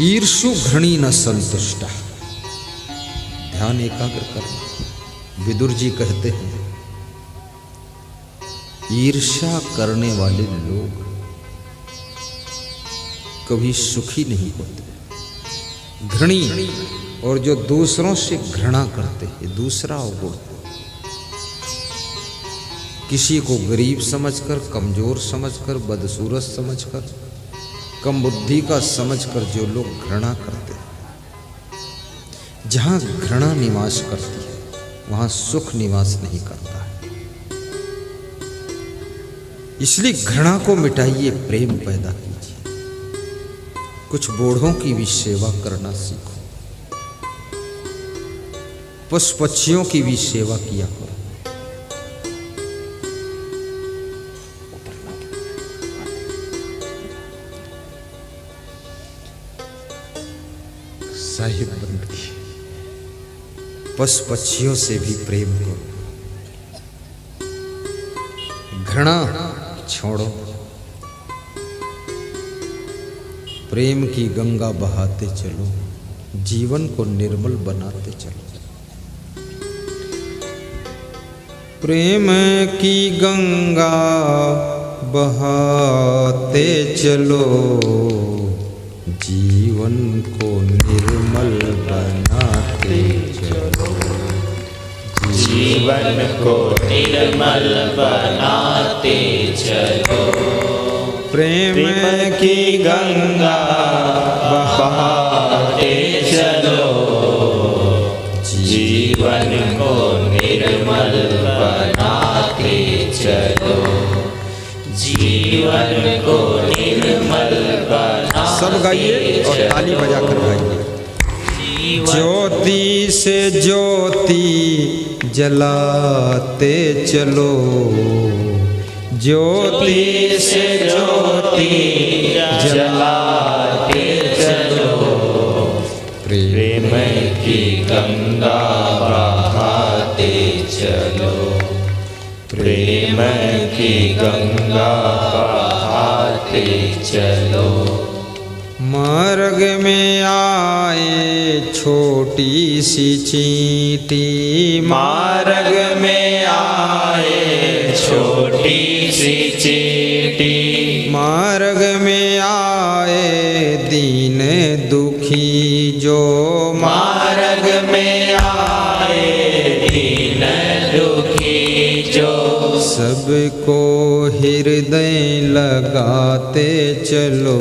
ईर्षु घृणी न संतुष्टा। ध्यान एकाग्र करना। विदुर जी कहते हैं ईर्ष्या करने वाले लोग कभी सुखी नहीं होते। घृणी और जो दूसरों से घृणा करते हैं, दूसरा गुण। किसी को गरीब समझकर, कमजोर समझकर, बदसूरत समझकर, कम बुद्धि का समझकर जो लोग घृणा करते हैं, जहां घृणा निवास करती है वहां सुख निवास नहीं करता है। इसलिए घृणा को मिटाइए, प्रेम पैदा कीजिए। कुछ बूढ़ों की भी सेवा करना सीखो, पशु पक्षियों की भी सेवा किया करो। साहिब बंदगी, पशु पक्षियों से भी प्रेम करो। घृणा छोड़ो, प्रेम की गंगा बहाते चलो, जीवन को निर्मल बनाते चलो। प्रेम की गंगा बहाते चलो, जीवन को निर्मल बनाते चलो। जीवन को निर्मल बनाते चलो। प्रेम की गंगा बहाते चलो, जीवन को निर्मल बनाते चलो। जीवन को निर्मल बनाते सब गाइए और ताली बजाकर गाइए। ज्योति से ज्योति जलाते चलो, ज्योति से ज्योति जलाते चलो। प्रेम की गंगा बहाते चलो, प्रेम की गंगा बहाते चलो। मार्ग में आए छोटी सी चींटी, मार्ग में आए छोटी सी चींटी। मार्ग में आए दीन दुखी जो, मार्ग में आए दीन दुखी जो। सबको हृदय लगाते चलो,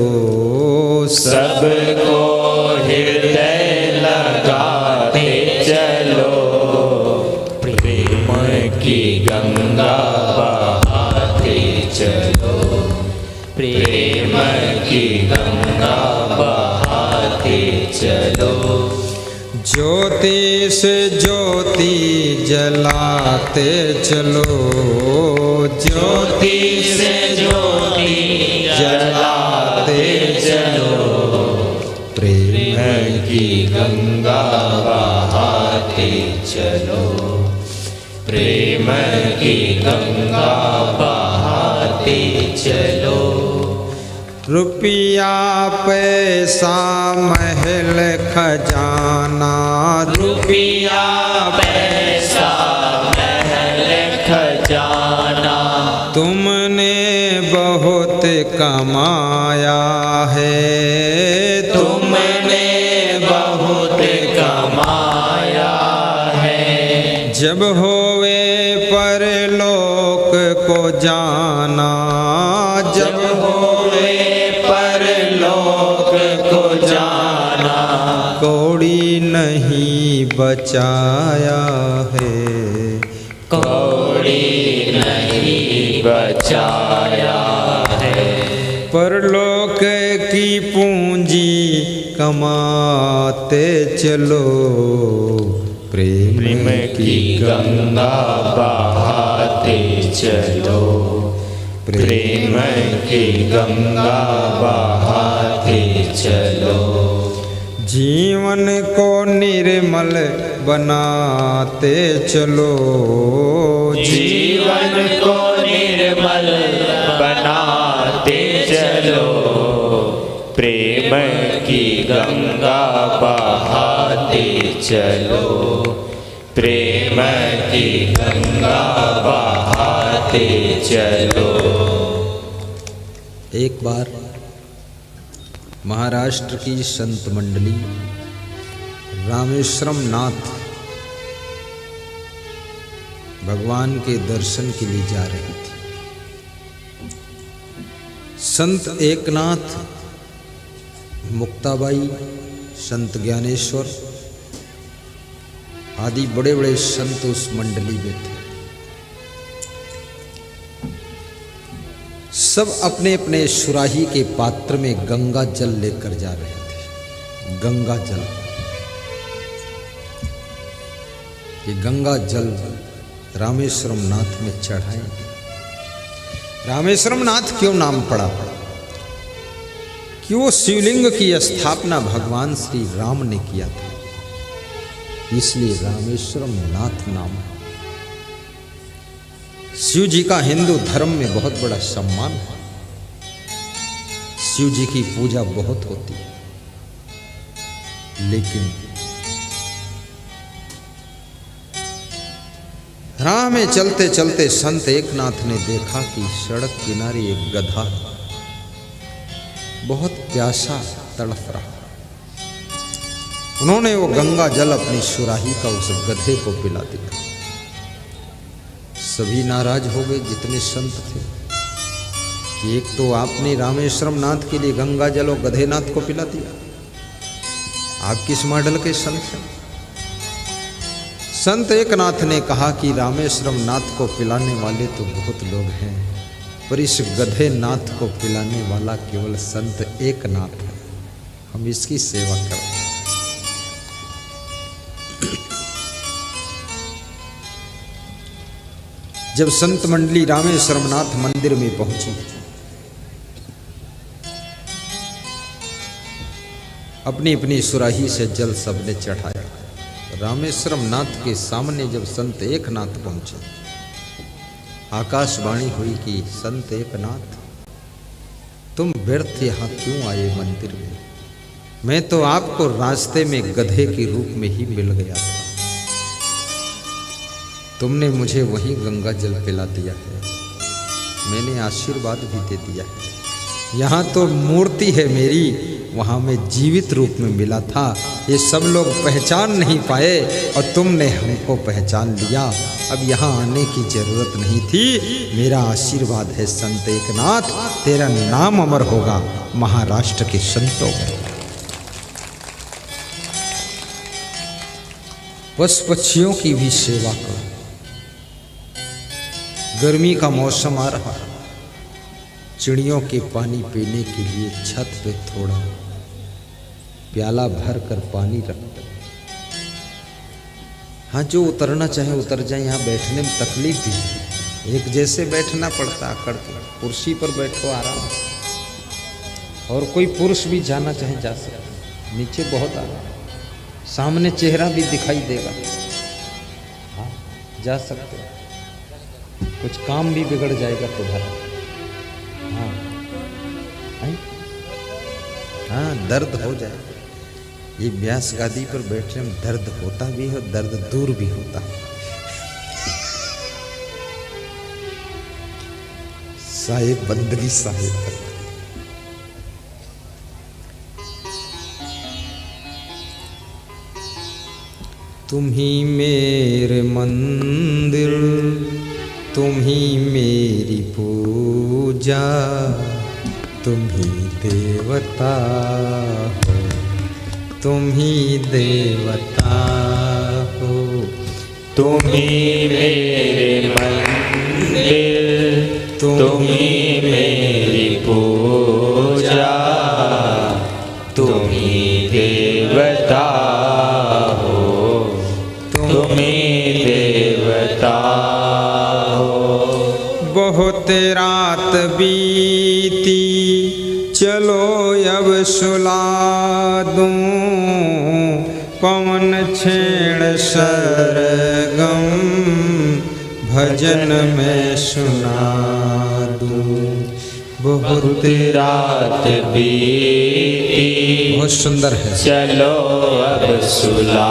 सबको हृदय लगाते चलो। प्रेम की गंगा बहाते चलो, प्रेम की गंगा बहाते चलो। ज्योति से ज्योति जलाते चलो, ज्योति से ज्योति जलाते चलो। प्रेम की गंगा बहाते चलो, प्रेम की गंगा बहाते चलो। रुपया पैसा महल खजाना, रुपया पैसा महल खजाना। तुमने बहुत कमाया है, तुमने बहुत कमाया है। जब होवे परलोक को जाना, जब होवे परलोक को जाना। कौड़ी नहीं बचाया है, कौड़ी नहीं बचाया है। परलोक की पूंजी कमाते चलो, प्रेम की गंगा बहाते चलो। प्रेम की गंगा बहाते चलो। जीवन को निर्मल बनाते चलो, जीवन को निर्मल बनाते चलो। प्रेम की गंगा बहाते चलो, प्रेम की गंगा बहाते चलो। एक बार महाराष्ट्र की संत मंडली रामेश्वरम नाथ भगवान के दर्शन के लिए जा रही थी। संत एकनाथ, मुक्ताबाई, संत ज्ञानेश्वर आदि बड़े बड़े संत उस मंडली में थे। सब अपने अपने सुराही के पात्र में गंगा जल लेकर जा रहे थे। गंगा जल, ये गंगा जल रामेश्वरम नाथ में चढ़ाएंगे। रामेश्वरम नाथ क्यों नाम पड़ा? कि वो शिवलिंग की स्थापना भगवान श्री राम ने किया था, इसलिए रामेश्वरम नाथ नाम है। शिव जी का हिंदू धर्म में बहुत बड़ा सम्मान है। शिव जी की पूजा बहुत होती है, लेकिन राह में चलते चलते संत एकनाथ ने देखा कि सड़क किनारे एक गधा बहुत प्यासा तड़फ रहा। उन्होंने वो गंगा जल अपनी सुराही का उस गधे को पिला दिया। सभी नाराज हो गए जितने संत थे कि एक तो आपने रामेश्वरम नाथ के लिए गंगा जल और गधे नाथ को पिला दिया, आप किस मॉडल के संत हैं? संत एकनाथ ने कहा कि रामेश्वरम नाथ को पिलाने वाले तो बहुत लोग हैं, पर इस गधे नाथ को पिलाने वाला केवल संत एकनाथ है। हम इसकी सेवा करें। जब संत मंडली रामेश्वरम नाथ मंदिर में पहुंची, अपनी अपनी सुराही से जल सबने चढ़ाया। रामेश्वरम नाथ के सामने जब संत एकनाथ पहुंचे, आकाशवाणी हुई कि संत एकनाथ, तुम व्यर्थ यहाँ क्यों आए मंदिर में? मैं तो आपको रास्ते में गधे के रूप में ही मिल गया था, तुमने मुझे वहीं गंगा जल पिला दिया है, मैंने आशीर्वाद भी दे दिया है। यहाँ तो मूर्ति है मेरी, वहाँ मैं जीवित रूप में मिला था। ये सब लोग पहचान नहीं पाए और तुमने हमको पहचान लिया। अब यहाँ आने की जरूरत नहीं थी। मेरा आशीर्वाद है संत एकनाथ, तेरा नाम अमर होगा महाराष्ट्र के संतों में। पशु पक्षियों की भी सेवा करो। गर्मी का मौसम आ रहा, चिड़ियों के पानी पीने के लिए छत पे थोड़ा प्याला भर कर पानी रख दो। हाँ, जो उतरना चाहे उतर जाए। यहाँ बैठने में तकलीफ भी है, एक जैसे बैठना पड़ता अकड़ के। कुर्सी पर बैठो आराम, और कोई पुरुष भी जाना चाहे जा सकता। नीचे बहुत आराम, सामने चेहरा भी दिखाई देगा। हाँ, जा सकते। कुछ काम भी बिगड़ जाएगा तुम्हारा। हाँ, हाँ, दर्द हो जाएगा। ये व्यास गादी पर बैठने में दर्द होता भी है और दर्द दूर भी होता है। साहिब बंदगी साहिब, तुम ही मेरे मंदिर, तुम ही मेरी पूजा, तुम ही देवता हो, तुम ही देवता हो। तुम ही मेरे मंदिर, तुम ही मेरी पूजा, तुम ही देवता हो, तुम ही देवता हो। बहुत रात बीती, चलो अब सुला दूं, पवन छेड़ सरगम, भजन में सुना दूं। बहुत रात बीती, बहुत सुंदर है। चलो अब सुला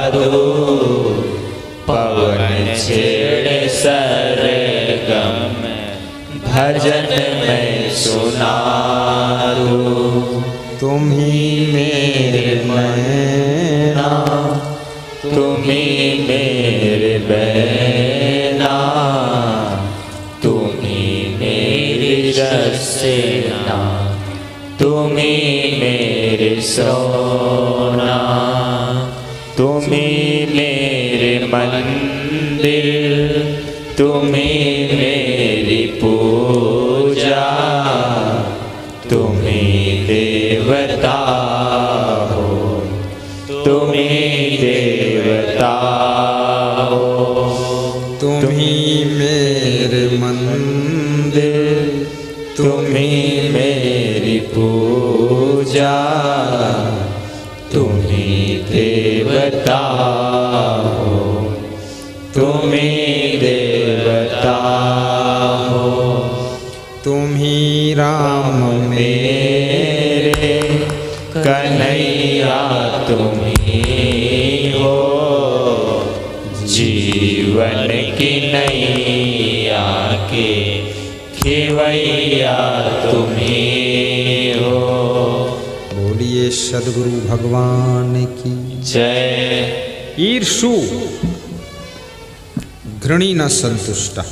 दो, पवन छेड़े सरगम, भजन में सुना दो। तुम ही मेरे मैना, तुम ही मेरे बैना, तुम ही मेरी रसेना, तुम ही मेरे सोना, तुम ही मेरे मंदिर, तुम ही मेरी पूजा, तुम ही देवता हो, तुम ही देवता हो। तुम ही मेरे मंदिर, तुम ही मेरी पूजा, तुम ही देवता हो, तुम ही देवता हो। तुम ही राम मेरे कन्हैया, तुम ही हो, जीवन की नैया के खेवैया तुम ही हो। बोलिए सद्गुरु भगवान की जय। ईर्षु घृणी न संतुष्टा।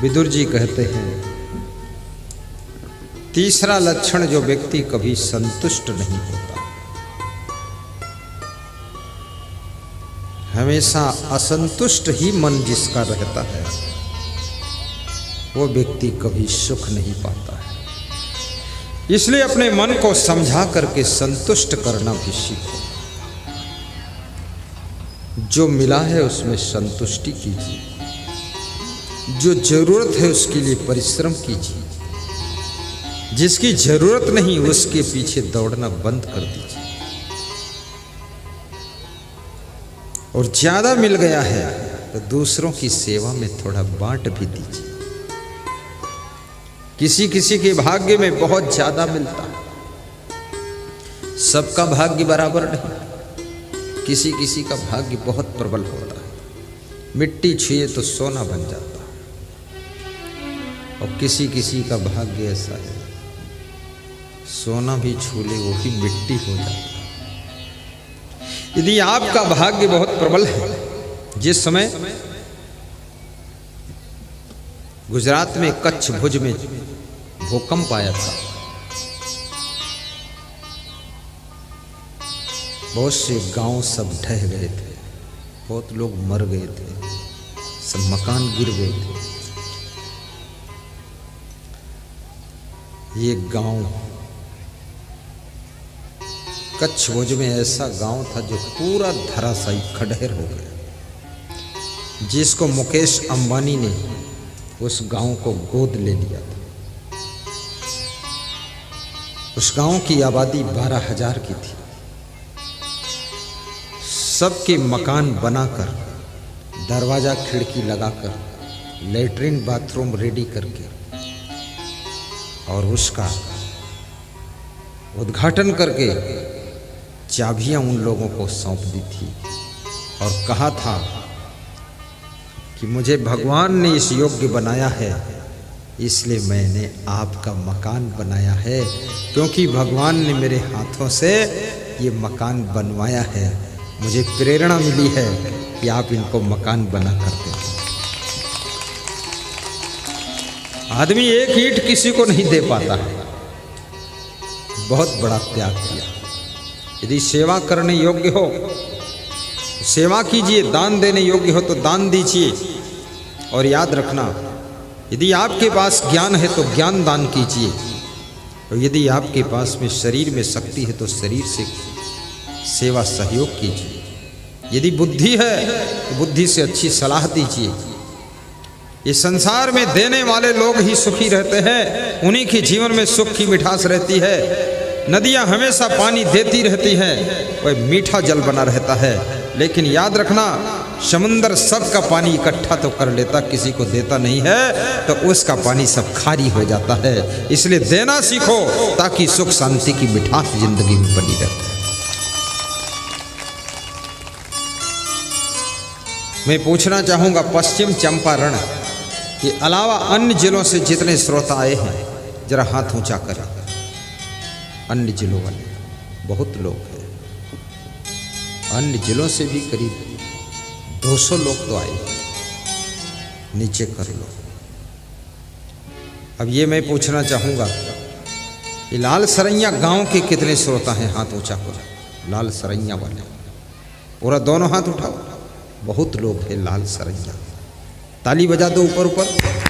विदुर जी कहते हैं तीसरा लक्षण जो व्यक्ति कभी संतुष्ट नहीं होता, हमेशा असंतुष्ट ही मन जिसका रहता है, वो व्यक्ति कभी सुख नहीं पाता है। इसलिए अपने मन को समझा करके संतुष्ट करना भी सीखो। जो मिला है उसमें संतुष्टि कीजिए, जो जरूरत है उसके लिए परिश्रम कीजिए, जिसकी जरूरत नहीं उसके पीछे दौड़ना बंद कर दीजिए। और ज्यादा मिल गया है तो दूसरों की सेवा में थोड़ा बांट भी दीजिए। किसी किसी के भाग्य में बहुत ज्यादा मिलता है, सबका भाग्य बराबर नहीं। किसी किसी का भाग्य बहुत प्रबल होता है, मिट्टी छुए तो सोना बन जाता है, और किसी किसी का भाग्य ऐसा है सोना भी छू ले वो भी मिट्टी हो जाता है। यदि आपका भाग्य बहुत प्रबल है, जिस समय गुजरात में कच्छ भुज में भूकंप आया था, बहुत से गांव सब ढह गए थे, बहुत लोग मर गए थे, सब मकान गिर गए थे। ये गांव कच्छ भुज में ऐसा गांव था जो पूरा धराशायी खंडहर हो गया, जिसको मुकेश अंबानी ने उस गांव को गोद ले लिया था। उस गांव की आबादी 12,000 की थी। सबके मकान बनाकर, दरवाजा खिड़की लगाकर, लेटरिन बाथरूम रेडी करके और उसका उद्घाटन करके चाबियां उन लोगों को सौंप दी थी और कहा था कि मुझे भगवान ने इस योग्य बनाया है, इसलिए मैंने आपका मकान बनाया है, क्योंकि भगवान ने मेरे हाथों से ये मकान बनवाया है। मुझे प्रेरणा मिली है कि आप इनको मकान बना कर दें। आदमी एक ईंट किसी को नहीं दे पाता है, बहुत बड़ा त्याग किया। यदि सेवा करने योग्य हो सेवा कीजिए, दान देने योग्य हो तो दान दीजिए। और याद रखना, यदि आपके पास ज्ञान है तो ज्ञान दान कीजिए, और यदि आपके पास में शरीर में शक्ति है तो शरीर से सेवा सहयोग कीजिए। यदि बुद्धि है तो बुद्धि से अच्छी सलाह दीजिए। इस संसार में देने वाले लोग ही सुखी रहते हैं, उन्हीं के जीवन में सुख की मिठास रहती है। नदियां हमेशा पानी देती रहती हैं, वह मीठा जल बना रहता है। लेकिन याद रखना, समुंदर सबका पानी इकट्ठा तो कर लेता, किसी को देता नहीं है, तो उसका पानी सब खारी हो जाता है। इसलिए देना सीखो ताकि सुख शांति की मिठास जिंदगी में बनी रहे। मैं पूछना चाहूंगा, पश्चिम चंपारण के अलावा अन्य जिलों से जितने श्रोता आए हैं, जरा हाथ ऊंचा करें। अन्य जिलों वाले बहुत लोग हैं, अन्य जिलों से भी करीब 200 लोग तो आए। नीचे कर लो। अब ये मैं पूछना चाहूंगा कि लाल सरैया गांव के कितने श्रोता हैं? हाथ ऊंचा करो। लाल सरैया वाले पूरा दोनों हाथ उठाओ। बहुत लोग हैं लाल सरैया। ताली बजा दो ऊपर ऊपर।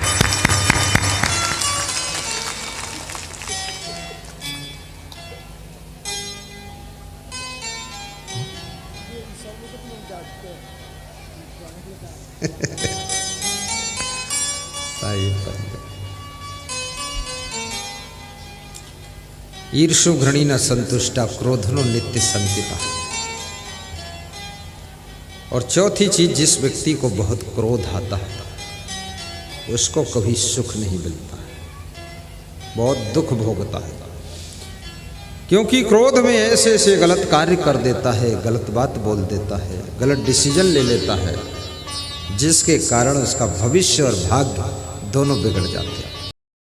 ईर्षु घृणी न संतुष्टा क्रोधनो नित्य संकिता। और चौथी चीज, जिस व्यक्ति को बहुत क्रोध आता है उसको कभी सुख नहीं मिलता है, बहुत दुख भोगता है। क्योंकि क्रोध में ऐसे ऐसे गलत कार्य कर देता है, गलत बात बोल देता है, गलत डिसीजन ले लेता है, जिसके कारण उसका भविष्य और भाग्य दोनों बिगड़ जाते हैं।